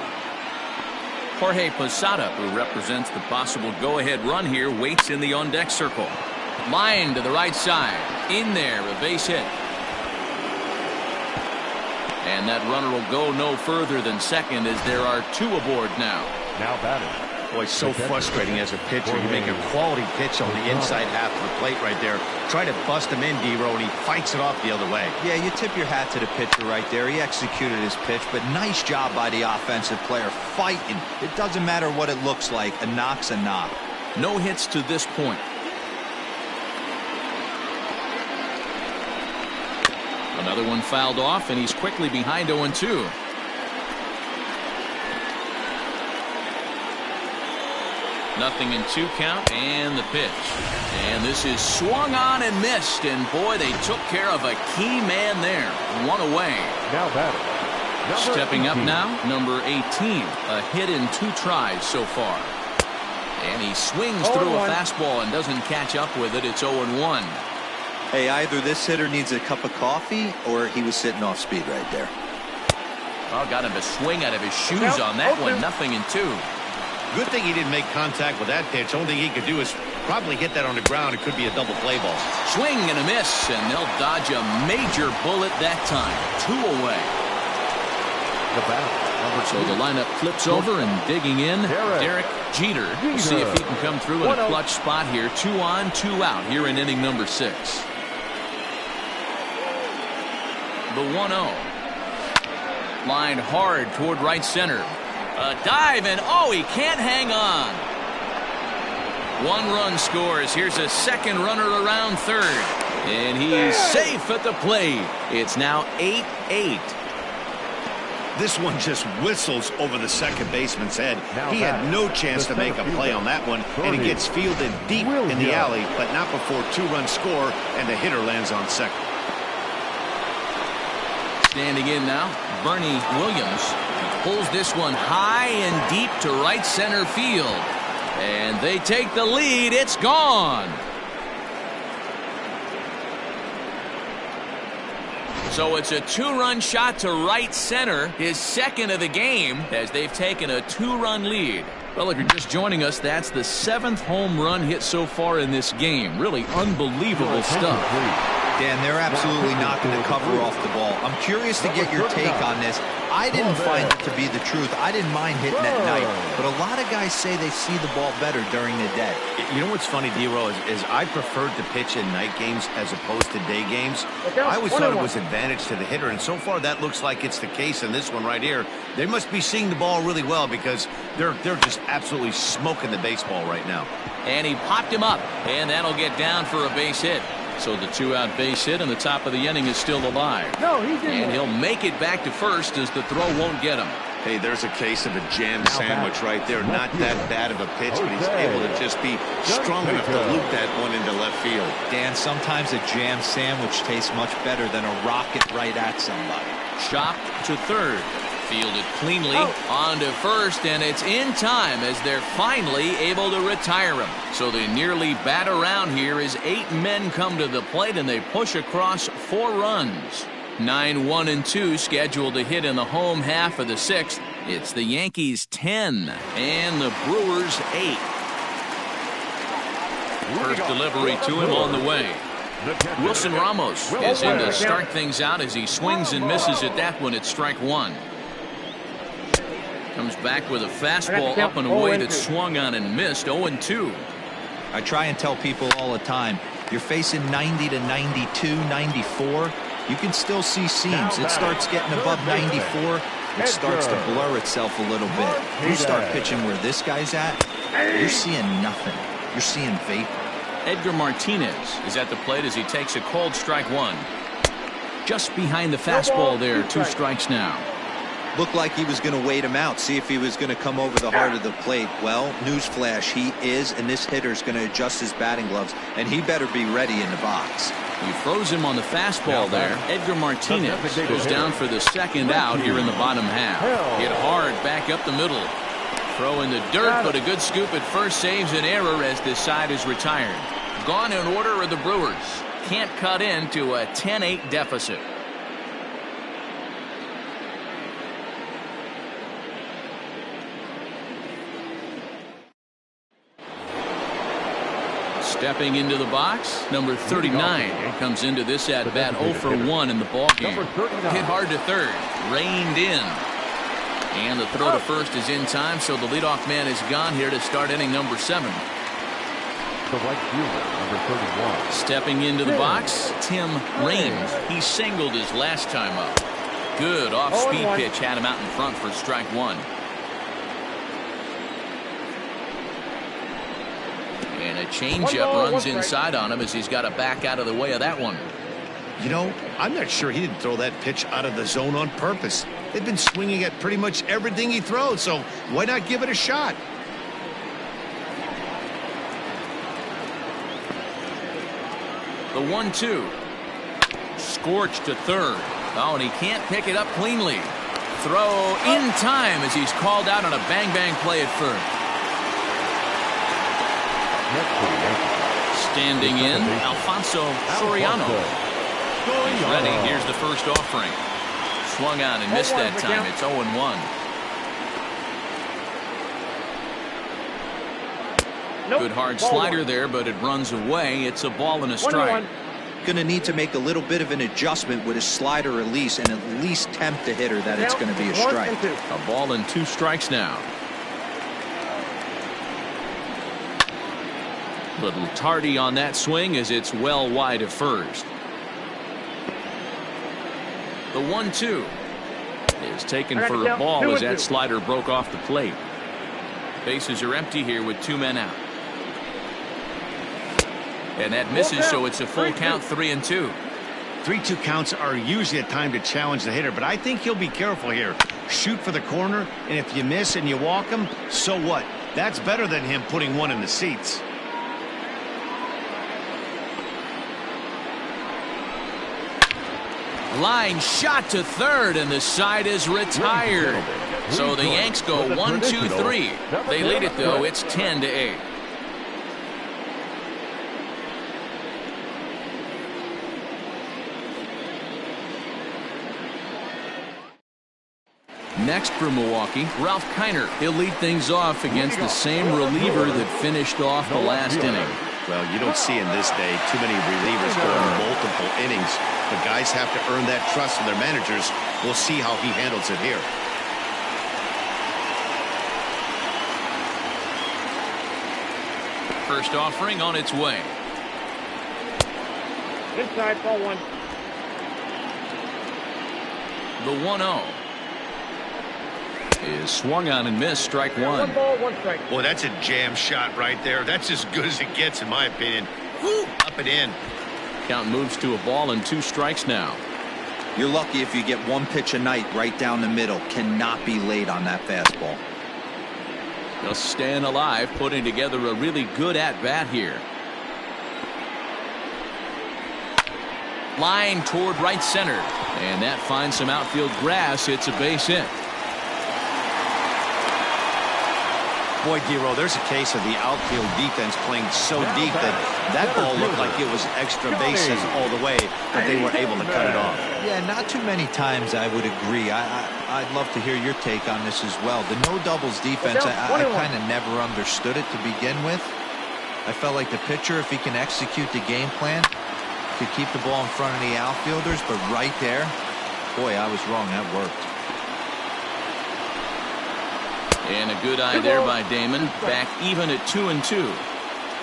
Jorge Posada, who represents the possible go-ahead run here, waits in the on-deck circle. Line to the right side. In there, a base hit. And that runner will go no further than second as there are 2 aboard now. Now batting. Boy, so frustrating as a pitcher. You make a quality pitch on the inside half of the plate right there. Try to bust him in, D-Row, and he fights it off the other way. Yeah, you tip your hat to the pitcher right there. He executed his pitch, but nice job by the offensive player fighting. It doesn't matter what it looks like. A knock's a knock. No hits to this point. Another one fouled off, and he's quickly behind 0-2. Nothing in 2 count, and the pitch. And this is swung on and missed, and boy, they took care of a key man there. 1 away. Now batting. Stepping up now, number 18. A hit in 2 tries so far. And he swings through a fastball and doesn't catch up with it. It's 0-1. Hey, either this hitter needs a cup of coffee or he was sitting off speed right there. Oh, got him to swing out of his shoes on that one. Nothing in 2. Good thing he didn't make contact with that pitch. Only thing he could do is probably hit that on the ground. It could be a double play ball. Swing and a miss, and they'll dodge a major bullet that time. 2 away. So the lineup flips over, and digging in, Derek Jeter. We'll see if he can come through in a clutch spot here. 2 on, 2 out here in inning number 6. The 1-0. Line hard toward right center. A dive, and oh, he can't hang on. 1 run scores. Here's a second runner around third. And he's safe at the plate. It's now 8-8. This one just whistles over the second baseman's head. He had no chance to make a play on that one, and it gets fielded deep in the alley, but not before 2-run score, and the hitter lands on second. Standing in now, Bernie Williams. Pulls this one high and deep to right center field. And they take the lead. It's gone. So it's a 2-run shot to right center, his second of the game, as they've taken a 2-run lead. Well, if you're just joining us, that's the 7th home run hit so far in this game. Really unbelievable stuff. Dan, they're absolutely knocking the cover off the ball. I'm curious to get your take on this. I didn't find it to be the truth. I didn't mind hitting at night, but a lot of guys say they see the ball better during the day. You know what's funny, D-Row, is I preferred to pitch in night games as opposed to day games. I always thought it was advantage to the hitter, and so far that looks like it's the case in this one right here. They must be seeing the ball really well because they're just absolutely smoking the baseball right now. And he popped him up, and that'll get down for a base hit. So the 2-out base hit, and the top of the inning is still alive. And he'll make it back to first as the throw won't get him. Hey, there's a case of a jam sandwich right there. Not that bad of a pitch, but he's able to just be strong enough to loop that one into left field. Dan, sometimes a jam sandwich tastes much better than a rocket right at somebody. Chopped to third. Fielded cleanly on to first, and it's in time as they're finally able to retire him. So they nearly bat around here as 8 men come to the plate, and they push across 4 runs. 9-1-2 scheduled to hit in the home half of the 6th. It's the Yankees 10 and the Brewers 8. First delivery to him on the way. Wilson Ramos is in to start things out as he swings and misses at that one at strike 1. Comes back with a fastball up and away that swung on and missed. 0-2. I try and tell people all the time, You're facing 90 to 92, 94. You can still see seams. It starts getting above 94. It starts to blur itself a little bit. You start pitching where this guy's at, you're seeing nothing. You're seeing vapor. Edgar Martinez is at the plate as he takes a cold strike one. Just behind the fastball there. 2 strikes now. Looked like he was going to wait him out, see if he was going to come over the heart of the plate. Well, newsflash, he is, and this hitter's going to adjust his batting gloves, and he better be ready in the box. He throws him on the fastball there. Edgar Martinez goes down for the second out here in the bottom half. Hit hard back up the middle. Throw in the dirt, but a good scoop at first saves an error as this side is retired. Gone in order are the Brewers. Can't cut into a 10-8 deficit. Stepping into the box, number 39 comes into this at bat 0 for 1 in the ballgame. Hit hard to third, reined in. And the throw to first is in time, so the leadoff man is gone here to start inning number 7. The right fielder, number 31. Stepping into the box, Tim Raines. He singled his last time up. Good off-speed pitch had him out in front for strike 1. And a changeup runs inside on him as he's got to back out of the way of that one. You know, I'm not sure he didn't throw that pitch out of the zone on purpose. They've been swinging at pretty much everything he throws, so why not give it a shot? The 1-2. Scorched to third. Oh, and he can't pick it up cleanly. Throw in time as he's called out on a bang-bang play at first. Standing in, Alfonso Soriano. He's ready. Here's the first offering. Swung on and missed that time. It's 0-1. Good hard slider there, but it runs away. It's a ball and a strike. Going to need to make a little bit of an adjustment with his slider release and at least tempt the hitter that it's going to be a strike. A ball and 2 strikes now. Little tardy on that swing as it's well wide of first. The 1-2 is taken for a ball as that slider broke off the plate. Bases are empty here with 2 men out. And that misses, so it's a full count, 3-2. 3-2 counts are usually a time to challenge the hitter, but I think he'll be careful here. Shoot for the corner, and if you miss and you walk him, so what? That's better than him putting one in the seats. Line shot to third, and the side is retired. So the Yanks go 1-2-3. They lead it, though. It's 10-8. Next for Milwaukee, Ralph Kiner. He'll lead things off against the same reliever that finished off the last inning. Well, you don't see in this day too many relievers going multiple innings. The guys have to earn that trust from their managers. We'll see how he handles it here. First offering on its way. Inside, ball 1. The 1-0 is swung on and missed, strike 1. 1 ball, 1 strike. Boy, that's a jam shot right there. That's as good as it gets, in my opinion. Woo, up and in. Count moves to a ball and 2 strikes now. You're lucky if you get 1 pitch a night right down the middle. Cannot be late on that fastball. Just staying alive, putting together a really good at-bat here. Line toward right center. And that finds some outfield grass. It's a base hit. Boy, Giro, there's a case of the outfield defense playing so deep that ball looked like it was extra bases all the way, but they weren't able to cut it off. Yeah, not too many times I would agree. I'd love to hear your take on this as well. The no doubles defense, I kind of never understood it to begin with. I felt like the pitcher, if he can execute the game plan, could keep the ball in front of the outfielders, but right there, boy, I was wrong. That worked. And a good eye there by Damon. Back even at 2-2.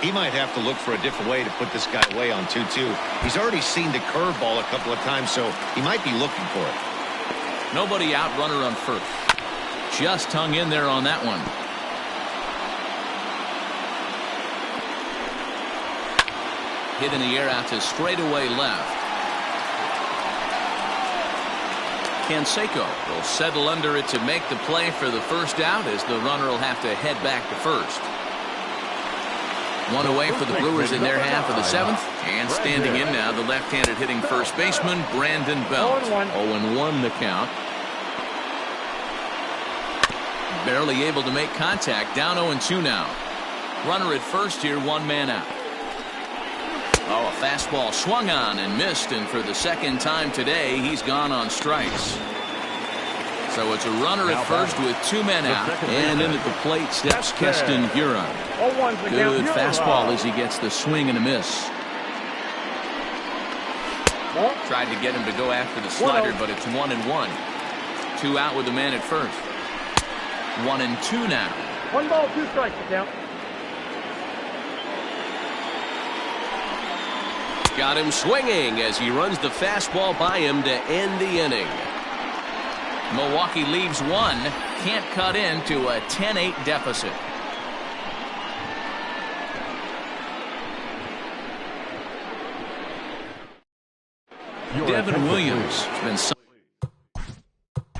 He might have to look for a different way to put this guy away on 2-2. He's already seen the curveball a couple of times, so he might be looking for it. Nobody out, runner on first. Just hung in there on that one. Hit in the air out to straightaway left. Canseco will settle under it to make the play for the first out, as the runner will have to head back to first. One away for the Brewers in their half of the seventh. And standing in now, the left-handed hitting first baseman, Brandon Belt. 0-1 the count. Barely able to make contact. Down 0-2 now. Runner at first here, one man out. Oh, a fastball swung on and missed, and for the second time today, he's gone on strikes. So it's a runner at first with two men out, and in at the plate steps Keston Huron. Good fastball as he gets the swing and a miss. Tried to get him to go after the slider, but it's 1-1. Two out with the man at first. 1-2 now. 1 ball, 2 strikes, count. Got him swinging as he runs the fastball by him to end the inning. Milwaukee leaves one. Can't cut into a 10-8 deficit. Devin Williams has been.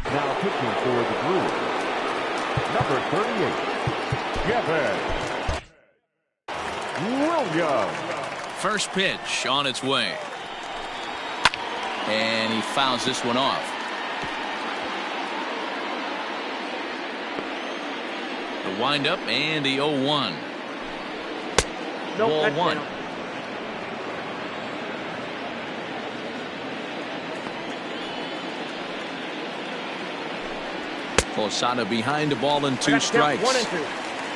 Now pitching for the Brewers, number 38, Devin Williams. First pitch on its way. And he fouls this one off. The windup and the 0-1. Ball one. Posada behind the ball and 2 strikes. 1-2.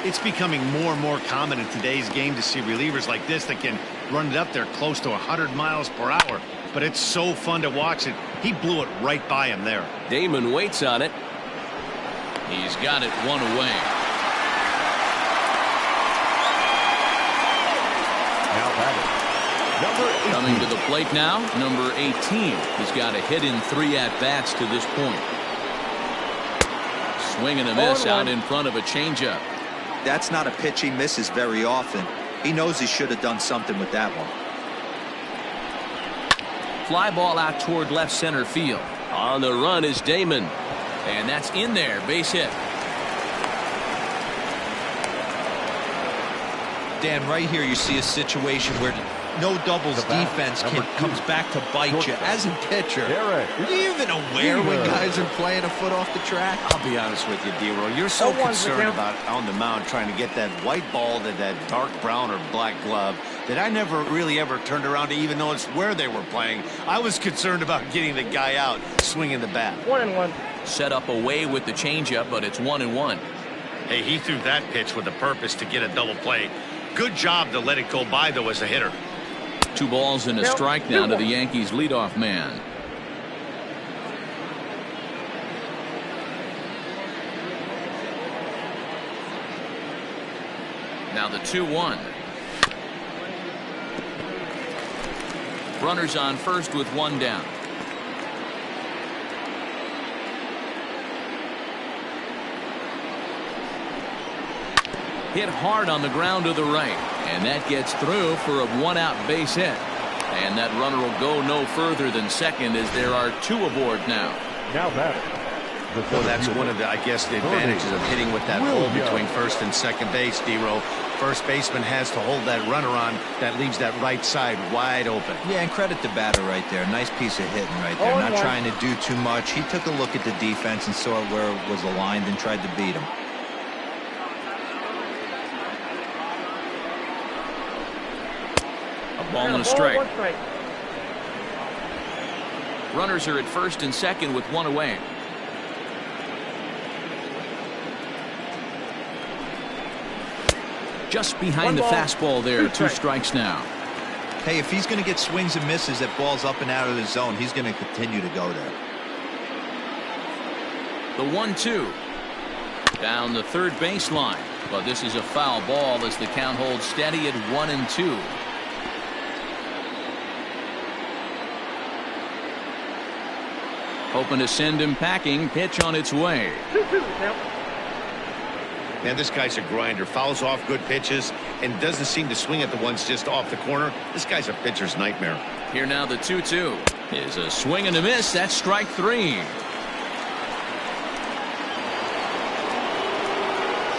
It's becoming more and more common in today's game to see relievers like this that can run it up there close to 100 miles per hour. But it's so fun to watch it. He blew it right by him there. Damon waits on it. He's got it one away. Now batting, number 18. Coming to the plate now, number 18. He's got a hit in 3 at-bats to this point. Swing and a miss out in front of a changeup. That's not a pitch he misses very often. He knows he should have done something with that one. Fly ball out toward left center field. On the run is Damon. And that's in there. Base hit. Dan, right here you see a situation where no doubles defense comes back to bite you. As a pitcher, are you even aware when guys are playing a foot off the track? I'll be honest with you, D-Roll. You're so concerned about on the mound trying to get that white ball to that dark brown or black glove that I never really ever turned around to even notice where they were playing. I was concerned about getting the guy out swinging the bat. 1-1. Set up away with the changeup, but it's 1-1. Hey, he threw that pitch with a purpose to get a double play. Good job to let it go by, though, as a hitter. 2 balls and a strike now to the Yankees leadoff man. Now the 2-1. Runners on first with 1 down. Hit hard on the ground to the right, and that gets through for a 1-out base hit. And that runner will go no further than second, as there are 2 aboard now. Now batting. Well, that's one of the, I guess, the advantages of hitting with that hole between first and second base, D-Roll. First baseman has to hold that runner on. That leaves that right side wide open. Yeah, and credit the batter right there. Nice piece of hitting right there. Not trying to do too much. He took a look at the defense and saw where it was aligned and tried to beat him. Ball and a strike. Runners are at first and second with 1 away. Just behind the fastball there. 2 strikes now. Hey, if he's going to get swings and misses at balls up and out of the zone, he's going to continue to go there. The 1-2. Down the third baseline. But this is a foul ball as the count holds steady at 1-2. Hoping to send him packing. Pitch on its way. 2-2 count. Man, this guy's a grinder. Fouls off good pitches and doesn't seem to swing at the ones just off the corner. This guy's a pitcher's nightmare. Here now the 2-2 is a swing and a miss. That's strike 3.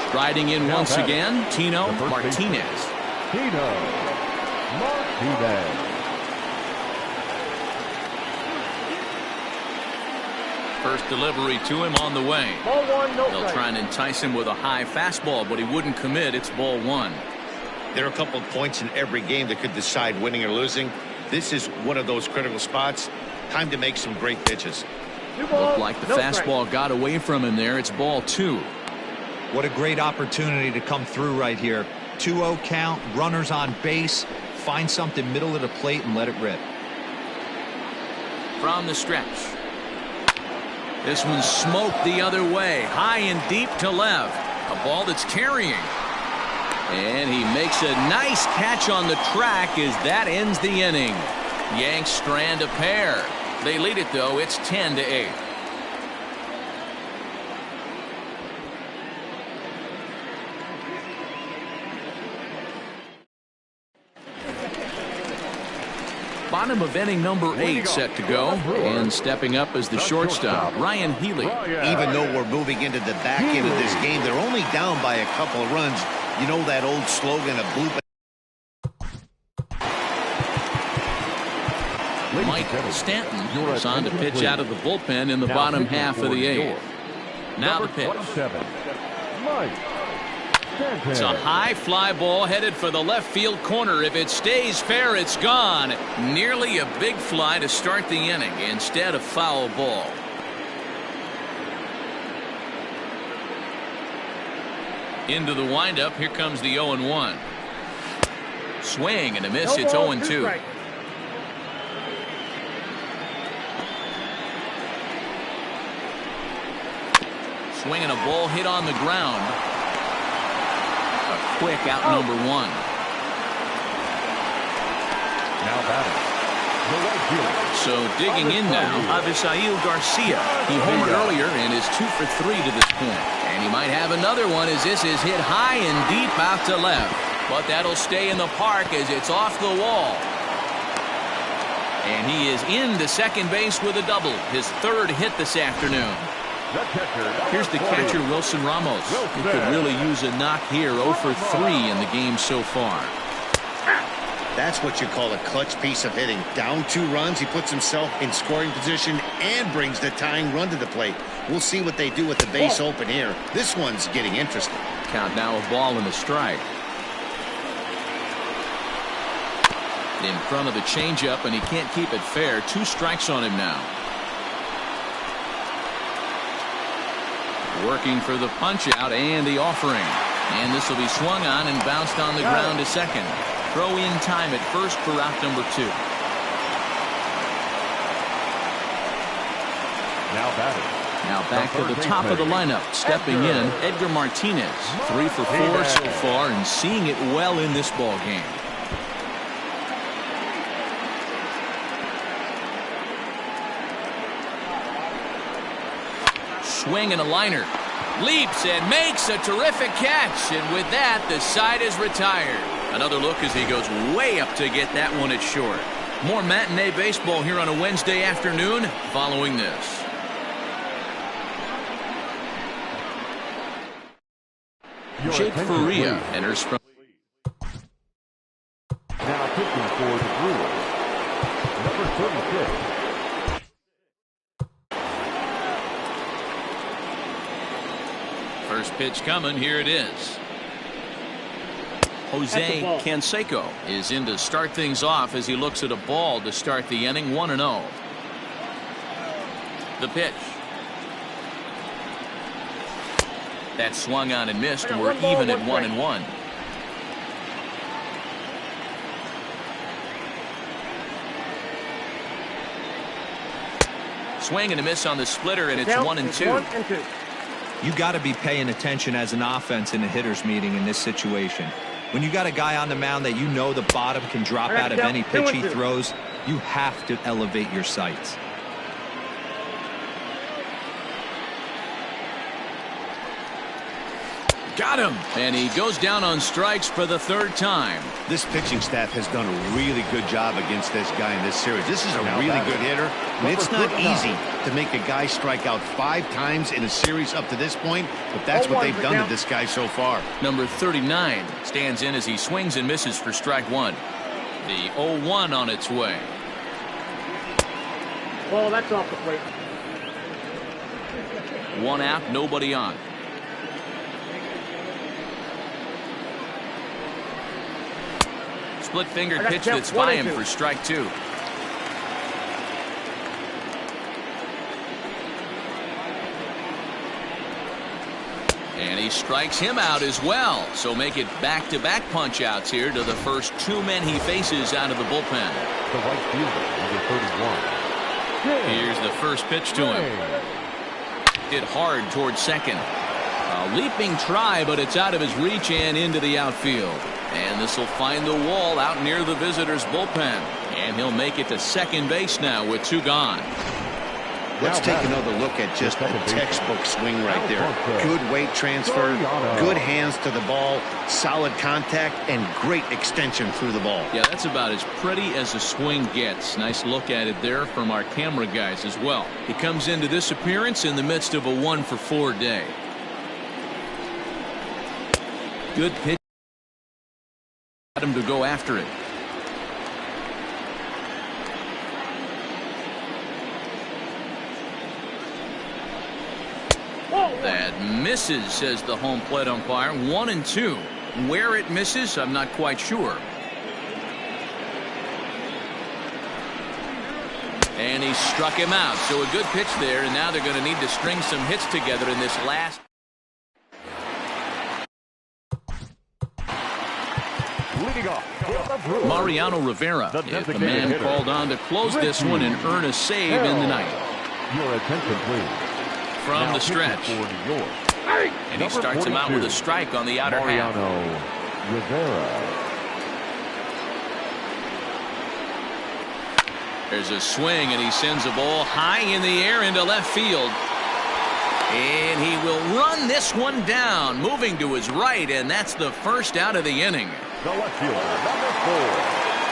Striding in once again, Tino Martinez. Tino Martinez. First delivery to him on the way. Ball 1, no They'll strike. try and entice him with a high fastball, but he wouldn't commit. It's ball 1. There are a couple of points in every game that could decide winning or losing. This is one of those critical spots. Time to make some great pitches. 2 balls, Looked like the no fastball strike. got away from him there. It's ball 2. What a great opportunity to come through right here. 2-0 count, runners on base. Find something middle of the plate and let it rip. From the stretch. This one's smoked the other way. High and deep to left. A ball that's carrying. And he makes a nice catch on the track as that ends the inning. Yanks strand a pair. They lead it, though. It's 10-8. Bottom of inning number 8 set to go, and stepping up as the shortstop, Ryan Healy. Even though we're moving into the back end of this game, they're only down by a couple of runs. You know that old slogan of bloop. Mike Stanton is on to pitch out of the bullpen in the bottom half of the 8th. Now the pitch. 27, Mike Stanton. It's a high fly ball headed for the left field corner. If it stays fair, it's gone. Nearly a big fly to start the inning. Instead, a foul ball. Into the windup. Here comes the 0-1. Swing and a miss. No It's balls, 0-2. 2 strikes. Swinging a ball hit on the ground. A quick out number 1. Now batting. The right fielder. So digging in now, Avisail Garcia. He homered earlier and is 2 for 3 to this point. And he might have another one as this is hit high and deep out to left. But that'll stay in the park as it's off the wall. And he is into second base with a double. His 3rd hit this afternoon. Here's the catcher, Wilson Ramos. He could really use a knock here. 0 for 3 in the game so far. That's what you call a clutch piece of hitting. Down 2 runs, he puts himself in scoring position and brings the tying run to the plate. We'll see what they do with the base open here. This one's getting interesting. Count now a ball and a strike. In front of the changeup, and he can't keep it fair. 2 strikes on him now. Working for the punch out and the offering. And this will be swung on and bounced on the ground to second. Throw in time at first for out number 2. Now batting. Now back to the top of the lineup. Stepping in, Edgar Martinez. 3 for 4 so far and seeing it well in this ball game. Swing and a liner. Leaps and makes a terrific catch. And with that, the side is retired. Another look as he goes way up to get that one at short. More matinee baseball here on a Wednesday afternoon following this. Jake Faria enters from. Now pitching for the Brewers. Number 36. First pitch coming. Here it is. Jose Canseco is in to start things off as he looks at a ball to start the inning. 1-0. The pitch. That swung on and missed, and we're even at 1-1. Swing and a miss on the splitter, and it's 1-2. You got to be paying attention as an offense in a hitter's meeting in this situation. When you got a guy on the mound that you know the bottom can drop out of any pitch he throws, you have to elevate your sights. Got him. And he goes down on strikes for the third time. This pitching staff has done a really good job against this guy in this series. This is a really good hitter. And it's not easy to make a guy strike out 5 times in a series up to this point, but that's what they've done to this guy so far. Number 39 stands in as he swings and misses for strike 1. The 0-1 on its way. Well, that's off the plate. 1 out, nobody on. Split-fingered pitch that's by him for strike 2. And he strikes him out as well. So make it back-to-back punch-outs here to the first 2 men he faces out of the bullpen. The right fielder, number 31. Here's the first pitch to him. Hit hard towards second. A leaping try, but it's out of his reach and into the outfield. And this will find the wall out near the visitor's bullpen. And he'll make it to second base now with 2 gone. Let's take another look at just a textbook swing right there. Good weight transfer, good hands to the ball, solid contact, and great extension through the ball. Yeah, that's about as pretty as a swing gets. Nice look at it there from our camera guys as well. He comes into this appearance in the midst of a 1-for-4 day. Good pitch. Got him to go after it. That misses, says the home plate umpire. 1-2. Where it misses, I'm not quite sure. And he struck him out. So a good pitch there, and now they're going to need to string some hits together in this last. Mariano Rivera is the man called on to close this one and earn a save in the night. Your attention, please. From the stretch. And he starts him out with a strike on the outer half. Mariano Rivera. There's a swing, and he sends a ball high in the air into left field. And he will run this one down, moving to his right, and that's the first out of the inning. The left fielder, number 4.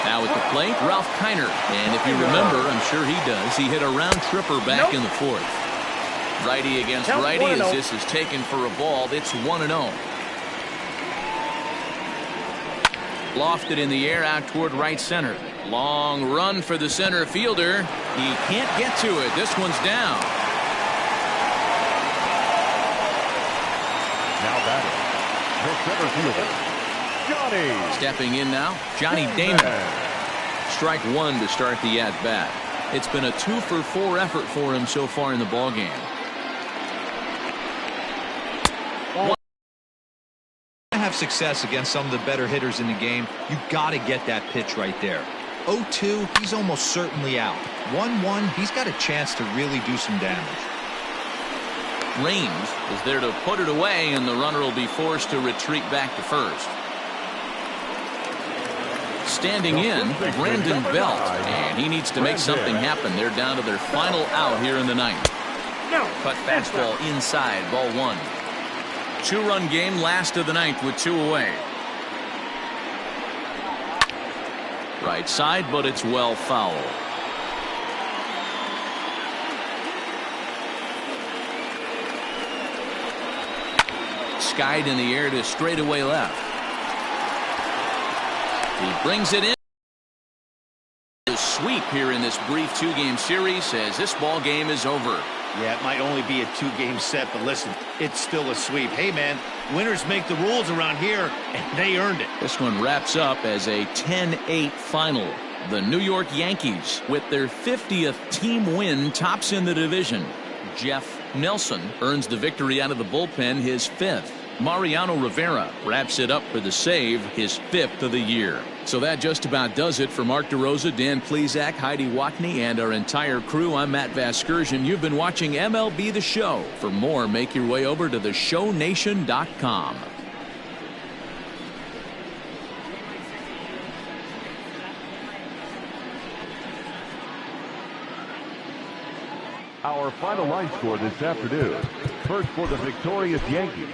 Now at the plate, Ralph Kiner. And if you remember, I'm sure he does, he hit a round tripper back in the 4th. Righty against righty as this is taken for a ball. It's 1-0. Lofted in the air out toward right center. Long run for the center fielder. He can't get to it. This one's down. Now batting, the center fielder, Johnny. Stepping in now, Johnny Damon. Strike 1 to start the at-bat. It's been a 2-for-4 effort for him so far in the ballgame. Have success against some of the better hitters in the game, you got to get that pitch right there. 0-2, he's almost certainly out. 1-1, he's got a chance to really do some damage. Raines is there to put it away, and the runner will be forced to retreat back to first. Standing in, Brandon Belt, and he needs to make something happen. They're down to their final out here in the ninth. Cut fastball inside, ball 1. 2-run game, last of the ninth with 2 away. Right side, but it's well foul. Skied in the air to straightaway left. He brings it in. The sweep here in this brief 2-game series as this ball game is over. Yeah, it might only be a 2-game set, but listen, it's still a sweep. Hey, man, winners make the rules around here, and they earned it. This one wraps up as a 10-8 final. The New York Yankees, with their 50th team win, tops in the division. Jeff Nelson earns the victory out of the bullpen, his 5th. Mariano Rivera wraps it up for the save, his 5th of the year. So that just about does it for Mark DeRosa, Dan Plesac, Heidi Watney, and our entire crew. I'm Matt Vasgersian. You've been watching MLB The Show. For more, make your way over to theshownation.com. Our final line score this afternoon. First for the victorious Yankees,